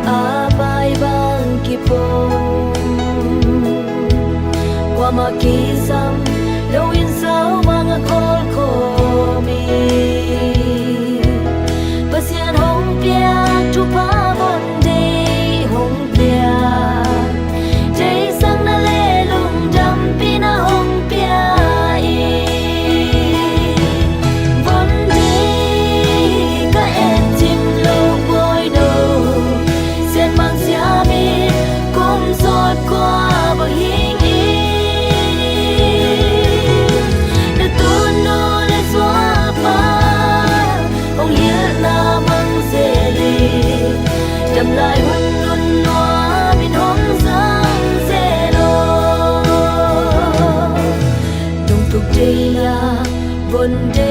Abay bang kipong Wa makisam Lawin sa mga kolkomi Pasian hong piak Chupa bonde hong piak Jay sang na lelong Dampi na hong piak Bonde ka etim lo boy no Sen mang siami Kum sot qua bang hing Chậm lại huân luân hoa bên hóng giang dễ đô Tung tục đây là vấn đề